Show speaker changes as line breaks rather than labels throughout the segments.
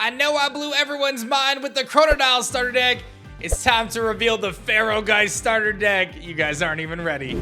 I know I blew everyone's mind with the Pharogeist Starter Deck. It's time to reveal the Pharogeist Starter Deck. You guys aren't even ready.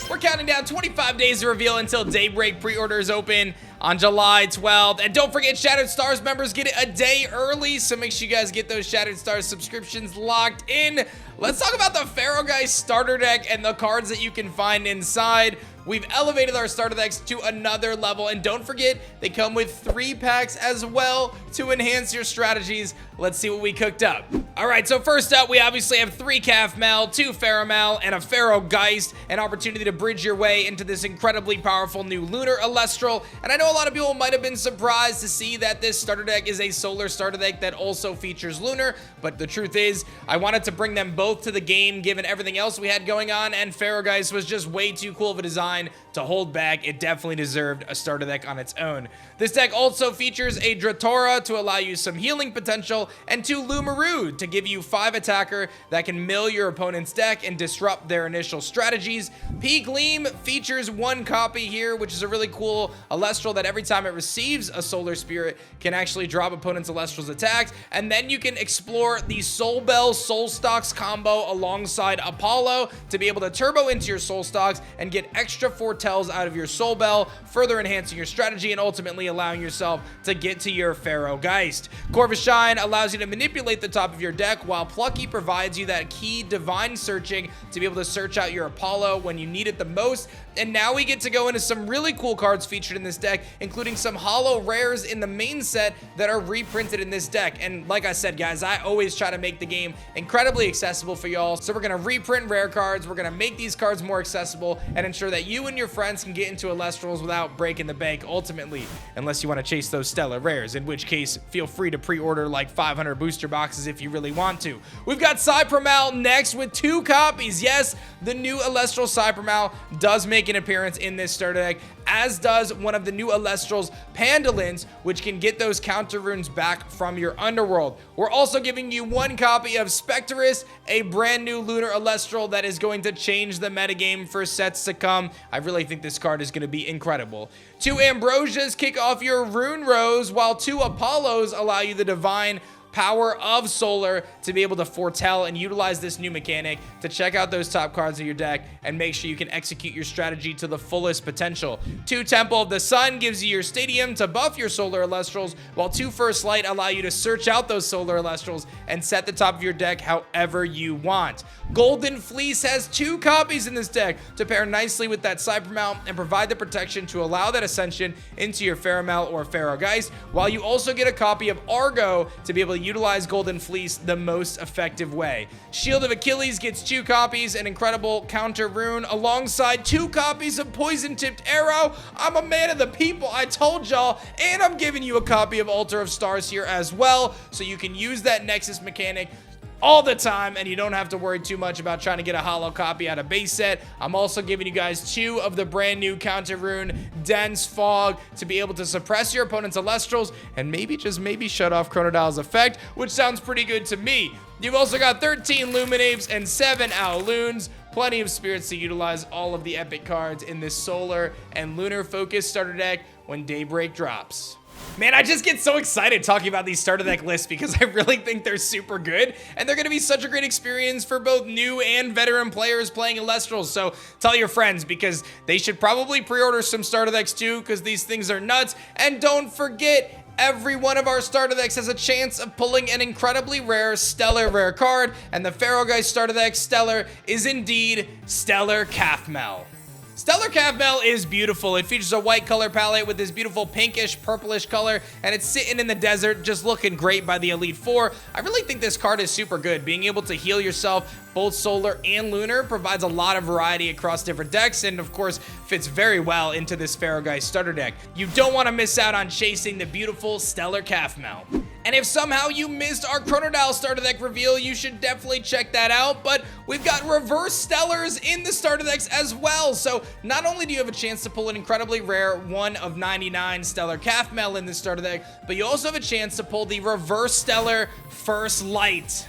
We're counting down 25 days to reveal until Daybreak pre-orders open on July 12th. And don't forget, Shattered Stars members get it a day early, so make sure you guys get those Shattered Stars subscriptions locked in. Let's talk about the Pharogeist Starter Deck and the cards that you can find inside. We've elevated our starter decks to another level, and don't forget, they come with 3 packs as well to enhance your strategies. Let's see what we cooked up. All right, so first up, we obviously have 3 Calf-Mal, 2 Pharomal, and a Pharogeist, an opportunity to bridge your way into this incredibly powerful new Lunar Elestral. And I know a lot of people might have been surprised to see that this starter deck is a solar starter deck that also features Lunar, but the truth is, I wanted to bring them both to the game given everything else we had going on, and Pharogeist was just way too cool of a design to hold back. It definitely deserved a starter deck on its own. This deck also features a Dratora to allow you some healing potential, and 2 Lumaru to give you 5 attacker that can mill your opponent's deck and disrupt their initial strategies. P-Gleam features 1 copy here, which is a really cool Elestral that every time it receives a Solar Spirit can actually drop opponent's Elestral's attacks, and then you can explore the Soul Bell Soul Stocks combo alongside Apollo to be able to turbo into your Soul Stocks and get extra foretells out of your Soul Bell, further enhancing your strategy and ultimately allowing yourself to get to your Pharogeist. Corvus-Shine allows you to manipulate the top of your deck, while Plucky provides you that key divine searching to be able to search out your Apollo when you need it the most. And now we get to go into some really cool cards featured in this deck, including some holo rares in the main set that are reprinted in this deck. And like I said, guys, I always try to make the game incredibly accessible for y'all. So we're going to reprint rare cards, we're going to make these cards more accessible, and ensure that you and your friends can get into Elestrals without breaking the bank ultimately, unless you want to chase those stellar rares, in which case feel free to pre-order like 500 booster boxes if you really want to. We've got Cybermal next with 2 copies. Yes, the new Elestral Cybermal does make an appearance in this starter deck, as does one of the new Elestrals, Pandalins, which can get those counter runes back from your underworld. We're also giving you 1 copy of Spectrus, a brand new Lunar Elestral that is going to change the metagame for sets to come. I really think this card is going to be incredible. 2 Ambrosias kick off your rune rows, while 2 Apollos allow you the divine power of Solar to be able to foretell and utilize this new mechanic to check out those top cards of your deck and make sure you can execute your strategy to the fullest potential. 2 Temple of the Sun gives you your Stadium to buff your Solar Elestrals, while 2 First Light allow you to search out those Solar Elestrals and set the top of your deck however you want. Golden Fleece has 2 copies in this deck to pair nicely with that Cybermal and provide the protection to allow that ascension into your Pharomal or Pharogeist, while you also get a copy of Argo to be able to utilize Golden Fleece the most effective way. Shield of Achilles gets 2 copies, an incredible counter rune, alongside 2 copies of Poison Tipped Arrow. I'm a man of the people, I told y'all, and I'm giving you a copy of Altar of Stars here as well, so you can use that Nexus mechanic all the time, and you don't have to worry too much about trying to get a holo copy out of base set. I'm also giving you guys 2 of the brand new counter rune, Dense Fog, to be able to suppress your opponent's Elestrals and maybe, just maybe, shut off Chronodial's effect, which sounds pretty good to me. You've also got 13 Luminaves and 7 Owloons. Plenty of spirits to utilize all of the epic cards in this Solar and Lunar focused starter deck when Daybreak drops. Man, I just get so excited talking about these starter deck lists because I really think they're super good, and they're going to be such a great experience for both new and veteran players playing Elestrals. So tell your friends, because they should probably pre-order some starter decks too, because these things are nuts. And don't forget, every one of our starter decks has a chance of pulling an incredibly rare Stellar rare card, and the Pharogeist starter deck Stellar is indeed Stellar Calf-Mal. Stellar Calf-Mal is beautiful. It features a white color palette with this beautiful pinkish, purplish color, and it's sitting in the desert, just looking great by the Elite Four. I really think this card is super good. Being able to heal yourself, both Solar and Lunar, provides a lot of variety across different decks, and of course, fits very well into this Pharogeist starter deck. You don't want to miss out on chasing the beautiful Stellar Calf-Mal. And if somehow you missed our Chronodial starter deck reveal, you should definitely check that out. But we've got reverse Stellars in the starter decks as well. So not only do you have a chance to pull an incredibly rare 1 of 99 Stellar Calf-Mal in this starter deck, but you also have a chance to pull the reverse Stellar First Light.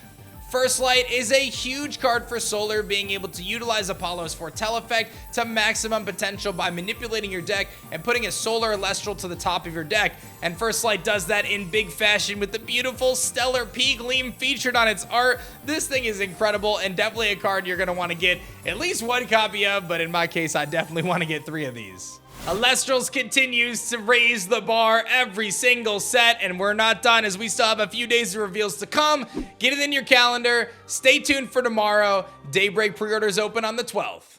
First Light is a huge card for Solar, being able to utilize Apollo's Foretell effect to maximum potential by manipulating your deck and putting a Solar Elestral to the top of your deck. And First Light does that in big fashion with the beautiful Stellar P-Gleam featured on its art. This thing is incredible and definitely a card you're going to want to get at least one copy of, but in my case, I definitely want to get 3 of these. Elestrals continues to raise the bar every single set, and we're not done as we still have a few days of reveals to come. Get it in your calendar. Stay tuned for tomorrow. Daybreak pre-orders open on the 12th.